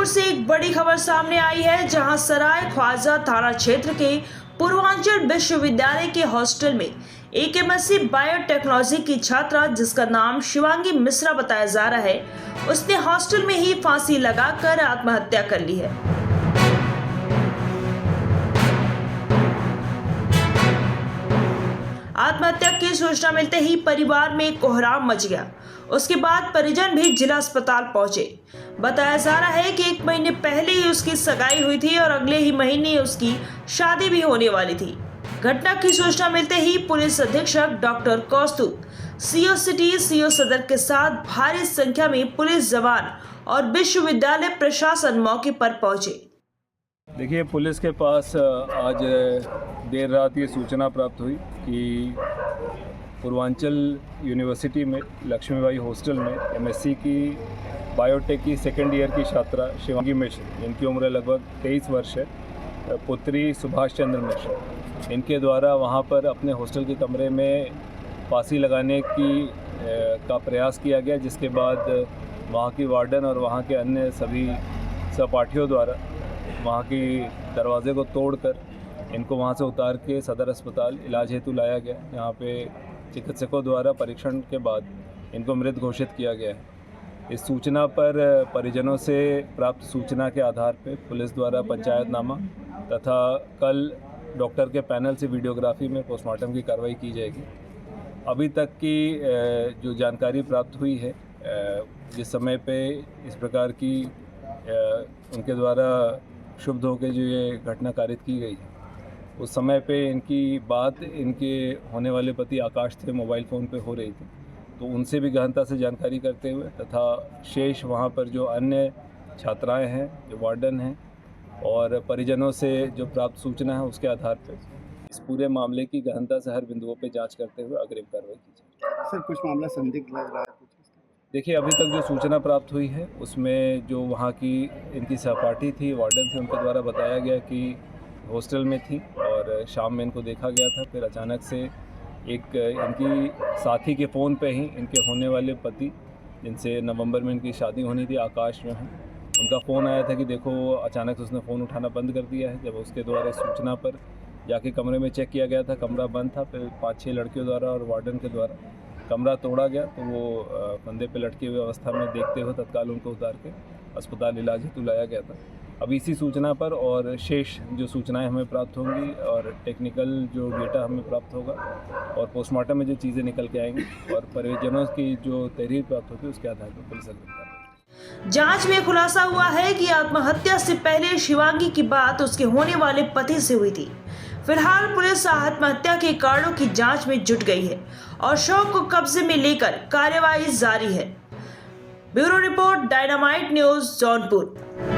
जौनपुर से एक बड़ी खबर सामने आई है, जहां सराय ख्वाजा थाना क्षेत्र के पूर्वांचल विश्वविद्यालय के हॉस्टल में एक एमएससी बायोटेक्नोलॉजी की छात्रा, जिसका नाम शिवांगी मिश्रा बताया जा रहा है, उसने हॉस्टल में ही फांसी लगाकर आत्महत्या कर ली है। आत्महत्या की सूचना मिलते ही परिवार में कोहराम मच गया। उसके बाद परिजन भी जिला अस्पताल पहुंचे। बताया जा रहा है कि 1 महीने पहले ही उसकी सगाई हुई थी और अगले ही महीने उसकी शादी भी होने वाली थी। घटना की सूचना मिलते ही पुलिस अधीक्षक डॉक्टर कौस्तुभ, सीओ सिटी, सीओ सदर के साथ भारी संख्या में पुलिस जवान और विश्वविद्यालय प्रशासन मौके पर पहुंचे। देखिए, पुलिस के पास आज देर रात ये सूचना प्राप्त हुई कि पूर्वांचल यूनिवर्सिटी में लक्ष्मीबाई हॉस्टल में एमएससी की बायोटेक की सेकेंड ईयर की छात्रा शिवांगी मिश्रा, जिनकी उम्र लगभग 23 वर्ष है, पुत्री सुभाष चंद्र मिश्रा, इनके द्वारा वहाँ पर अपने हॉस्टल के कमरे में फांसी लगाने का प्रयास किया गया, जिसके बाद वहाँ की वार्डन और वहाँ के अन्य सभी सहपाठियों द्वारा वहाँ की दरवाजे को तोड़कर इनको वहाँ से उतार के सदर अस्पताल इलाज हेतु लाया गया। यहाँ पे चिकित्सकों द्वारा परीक्षण के बाद इनको मृत घोषित किया गया है। इस सूचना पर परिजनों से प्राप्त सूचना के आधार पर पुलिस द्वारा पंचायतनामा तथा कल डॉक्टर के पैनल से वीडियोग्राफी में पोस्टमार्टम की कार्रवाई की जाएगी। अभी तक की जो जानकारी प्राप्त हुई है, जिस समय पे इस प्रकार की उनके द्वारा शुभ होकर जो ये घटना कारित की गई है, उस समय पे इनकी बात इनके होने वाले पति आकाश थे मोबाइल फ़ोन पे हो रही थी, तो उनसे भी गहनता से जानकारी करते हुए तथा शेष वहाँ पर जो अन्य छात्राएं हैं, जो वार्डन हैं और परिजनों से जो प्राप्त सूचना है, उसके आधार पर इस पूरे मामले की गहनता से हर बिंदुओं पे जांच करते हुए अग्रिम कार्रवाई की जाए। सर, कुछ मामला संदिग्ध लग रहा है? देखिए, अभी तक जो सूचना प्राप्त हुई है उसमें जो वहाँ की इनकी सहपाठी थी, वार्डन थी, उनके द्वारा बताया गया कि हॉस्टल में थी और शाम में इनको देखा गया था। फिर अचानक से एक इनकी साथी के फ़ोन पे ही इनके होने वाले पति, जिनसे नवंबर में इनकी शादी होनी थी, आकाश जो हैं, उनका फ़ोन आया था कि देखो, अचानक से उसने फ़ोन उठाना बंद कर दिया है। जब उसके द्वारा सूचना पर जाके कमरे में चेक किया गया था, कमरा बंद था। फिर 5-6 लड़कियों द्वारा और वार्डन के द्वारा कमरा तोड़ा गया, तो वो फंदे पे लटके हुए अवस्था में देखते हुए तत्काल उनको उतार के अस्पताल इलाज हेतु लाया गया था। अब इसी सूचना पर और शेष जो सूचनाएं हमें प्राप्त होंगी और टेक्निकल जो डेटा हमें प्राप्त होगा और पोस्टमार्टम में जो चीज़ें निकल के आएंगी और परिजनों की जो तहरीर प्राप्त होगी, उसके आधार पर पुलिस अग्रिम जांच में खुलासा हुआ है कि आत्महत्या से पहले शिवांगी की बात उसके होने वाले पति से हुई थी। फिलहाल पुलिस आत्महत्या के कारणों की जांच में जुट गई है और शव को कब्जे में लेकर कार्यवाही जारी है। Bureau report, dynamite news, Jaunpur.